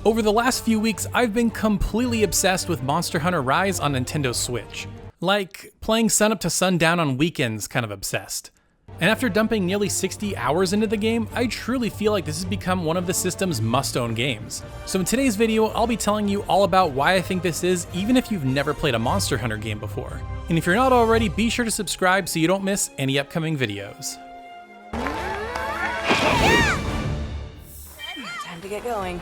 Over the last few weeks, I've been completely obsessed with Monster Hunter Rise on Nintendo Switch. Like, playing sun up to sundown on weekends kind of obsessed. And after dumping nearly 60 hours into the game, I truly feel like this has become one of the system's must-own games. So in today's video, I'll be telling you all about why I think this is, even if you've never played a Monster Hunter game before. And if you're not already, be sure to subscribe so you don't miss any upcoming videos. Time to get going.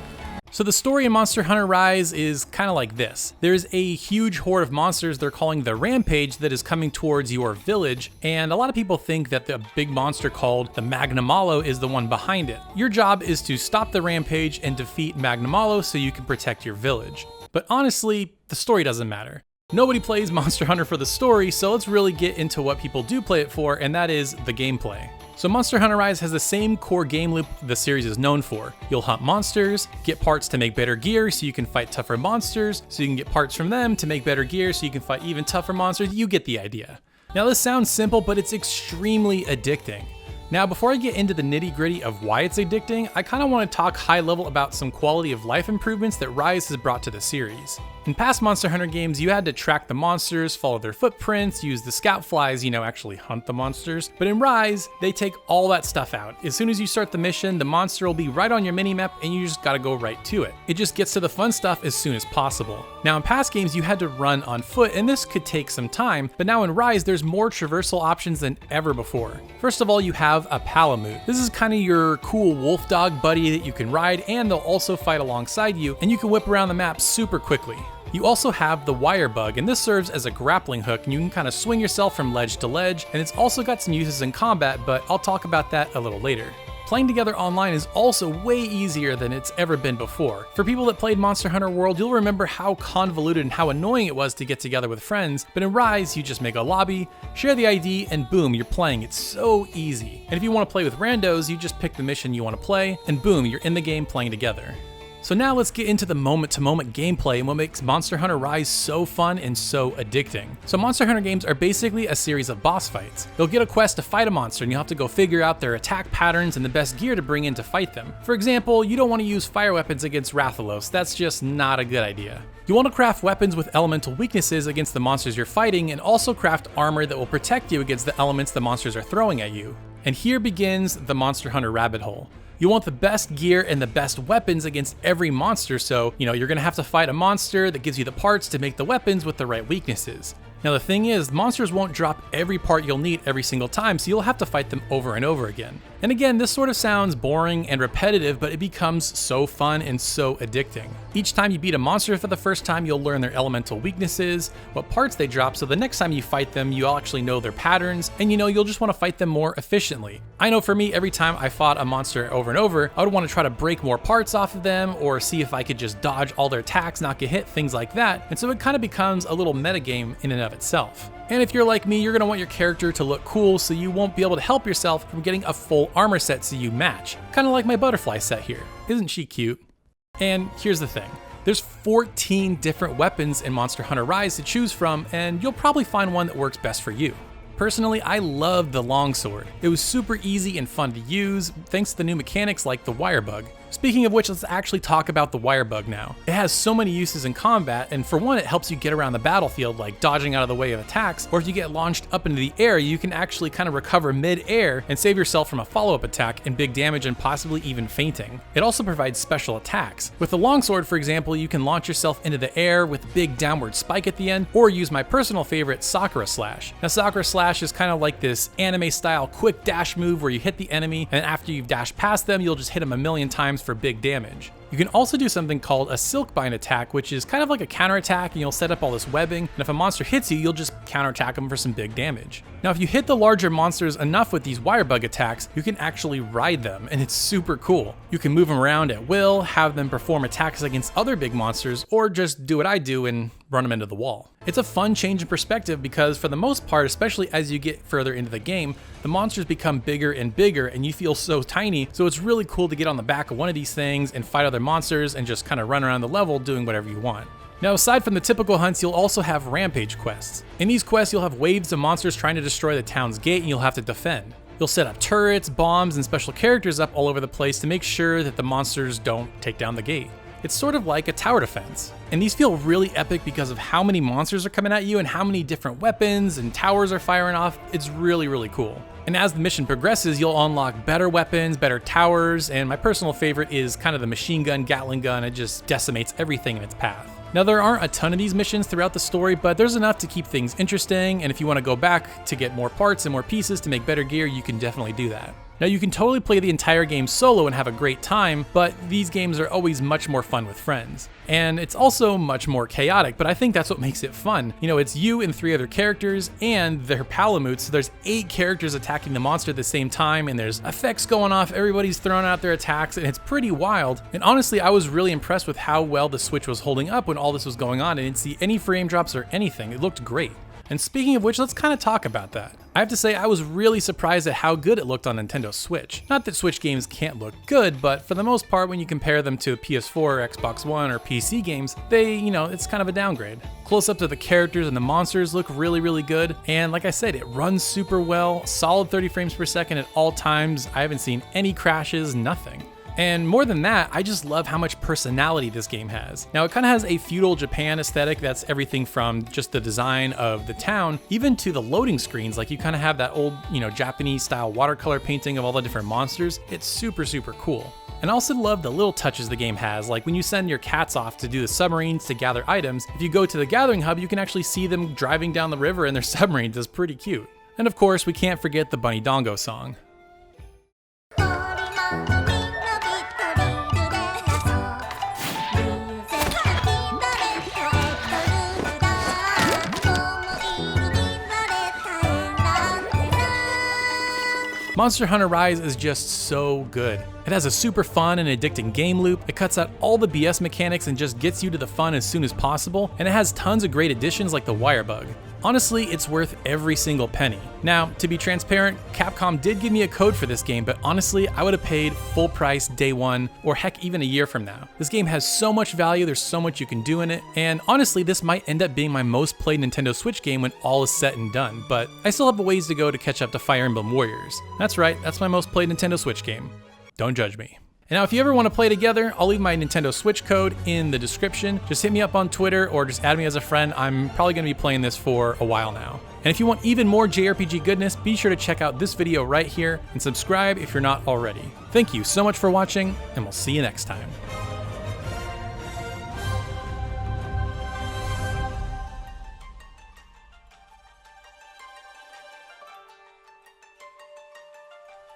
So the story in Monster Hunter Rise is kind of like this. There's a huge horde of monsters they're calling the Rampage that is coming towards your village, and a lot of people think that the big monster called the Magnamalo is the one behind it. Your job is to stop the Rampage and defeat Magnamalo so you can protect your village. But honestly, the story doesn't matter. Nobody plays Monster Hunter for the story, so let's really get into what people do play it for, and that is the gameplay. So Monster Hunter Rise has the same core game loop the series is known for. You'll hunt monsters, get parts to make better gear so you can fight tougher monsters, so you can get parts from them to make better gear so you can fight even tougher monsters. You get the idea. Now this sounds simple, but it's extremely addicting. Now before I get into the nitty-gritty of why it's addicting, I kind of want to talk high level about some quality of life improvements that Rise has brought to the series. In past Monster Hunter games, you had to track the monsters, follow their footprints, use the scout flies, actually hunt the monsters. But in Rise, they take all that stuff out. As soon as you start the mission, the monster will be right on your minimap and you just gotta go right to it. It just gets to the fun stuff as soon as possible. Now in past games, you had to run on foot and this could take some time, but now in Rise, there's more traversal options than ever before. First of all, you have a Palamute. This is kind of your cool wolf dog buddy that you can ride, and they'll also fight alongside you, and you can whip around the map super quickly. You also have the Wirebug, and this serves as a grappling hook, and you can kind of swing yourself from ledge to ledge, and it's also got some uses in combat, but I'll talk about that a little later. Playing together online is also way easier than it's ever been before. For people that played Monster Hunter World, you'll remember how convoluted and how annoying it was to get together with friends, but in Rise, you just make a lobby, share the ID, and boom, you're playing. It's so easy. And if you want to play with randos, you just pick the mission you want to play, and boom, you're in the game playing together. So now let's get into the moment-to-moment gameplay and what makes Monster Hunter Rise so fun and so addicting. So Monster Hunter games are basically a series of boss fights. You'll get a quest to fight a monster and you'll have to go figure out their attack patterns and the best gear to bring in to fight them. For example, you don't want to use fire weapons against Rathalos, that's just not a good idea. You want to craft weapons with elemental weaknesses against the monsters you're fighting, and also craft armor that will protect you against the elements the monsters are throwing at you. And here begins the Monster Hunter rabbit hole. You want the best gear and the best weapons against every monster, so, you're gonna have to fight a monster that gives you the parts to make the weapons with the right weaknesses. Now the thing is, monsters won't drop every part you'll need every single time, so you'll have to fight them over and over again. And again, this sort of sounds boring and repetitive, but it becomes so fun and so addicting. Each time you beat a monster for the first time, you'll learn their elemental weaknesses, what parts they drop, so the next time you fight them, you'll actually know their patterns, and you'll just want to fight them more efficiently. I know for me, every time I fought a monster over and over, I would want to try to break more parts off of them, or see if I could just dodge all their attacks, not get hit, things like that, and so it kind of becomes a little metagame in and of itself. And if you're like me, you're going to want your character to look cool, so you won't be able to help yourself from getting a full armor set so you match. Kind of like my butterfly set here. Isn't she cute? And here's the thing. There's 14 different weapons in Monster Hunter Rise to choose from, and you'll probably find one that works best for you. Personally, I loved the longsword. It was super easy and fun to use, thanks to the new mechanics like the Wirebug. Speaking of which, let's actually talk about the Wirebug now. It has so many uses in combat, and for one, it helps you get around the battlefield, like dodging out of the way of attacks, or if you get launched up into the air, you can actually kind of recover mid-air and save yourself from a follow-up attack and big damage and possibly even fainting. It also provides special attacks. With the longsword, for example, you can launch yourself into the air with a big downward spike at the end, or use my personal favorite, Sakura Slash. Now, Sakura Slash is kind of like this anime-style quick dash move where you hit the enemy, and after you've dashed past them, you'll just hit them a million times for big damage. You can also do something called a Silkbind attack, which is kind of like a counterattack, and you'll set up all this webbing, and if a monster hits you, you'll just counterattack them for some big damage. Now, if you hit the larger monsters enough with these Wirebug attacks, you can actually ride them, and it's super cool. You can move them around at will, have them perform attacks against other big monsters, or just do what I do and run them into the wall. It's a fun change in perspective because for the most part, especially as you get further into the game, the monsters become bigger and bigger and you feel so tiny, so it's really cool to get on the back of one of these things and fight other monsters and just kind of run around the level doing whatever you want. Now, aside from the typical hunts, you'll also have Rampage quests. In these quests, you'll have waves of monsters trying to destroy the town's gate and you'll have to defend. You'll set up turrets, bombs, and special characters up all over the place to make sure that the monsters don't take down the gate. It's sort of like a tower defense. And these feel really epic because of how many monsters are coming at you and how many different weapons and towers are firing off. It's really, really cool. And as the mission progresses, you'll unlock better weapons, better towers, and my personal favorite is kind of the machine gun, Gatling gun. It just decimates everything in its path. Now, there aren't a ton of these missions throughout the story, but there's enough to keep things interesting, and if you want to go back to get more parts and more pieces to make better gear, you can definitely do that. Now, you can totally play the entire game solo and have a great time, but these games are always much more fun with friends. And it's also much more chaotic, but I think that's what makes it fun. You know, it's you and 3 other characters and their Palamutes, so there's 8 characters attacking the monster at the same time, and there's effects going off, everybody's throwing out their attacks, and it's pretty wild. And honestly, I was really impressed with how well the Switch was holding up when all this was going on. I didn't see any frame drops or anything. It looked great. And speaking of which, let's kind of talk about that. I have to say, I was really surprised at how good it looked on Nintendo Switch. Not that Switch games can't look good, but for the most part, when you compare them to PS4 or Xbox One or PC games, it's kind of a downgrade. Close-ups of the characters and the monsters look really, really good. And like I said, it runs super well, solid 30 frames per second at all times. I haven't seen any crashes, nothing. And more than that, I just love how much personality this game has. Now, it kind of has a feudal Japan aesthetic that's everything from just the design of the town, even to the loading screens. Like, you kind of have that old, Japanese style watercolor painting of all the different monsters. It's super, super cool. And I also love the little touches the game has, like when you send your cats off to do the submarines to gather items, if you go to the gathering hub, you can actually see them driving down the river in their submarines. It's pretty cute. And of course, we can't forget the Bunny Dongo song. Monster Hunter Rise is just so good. It has a super fun and addicting game loop, it cuts out all the BS mechanics and just gets you to the fun as soon as possible, and it has tons of great additions like the Wirebug. Honestly, it's worth every single penny. Now, to be transparent, Capcom did give me a code for this game, but honestly, I would have paid full price day one, or heck, even a year from now. This game has so much value, there's so much you can do in it, and honestly, this might end up being my most played Nintendo Switch game when all is said and done, but I still have a ways to go to catch up to Fire Emblem Warriors. That's right, that's my most played Nintendo Switch game. Don't judge me. And now if you ever want to play together, I'll leave my Nintendo Switch code in the description. Just hit me up on Twitter or just add me as a friend. I'm probably going to be playing this for a while now. And if you want even more JRPG goodness, be sure to check out this video right here and subscribe if you're not already. Thank you so much for watching, and we'll see you next time.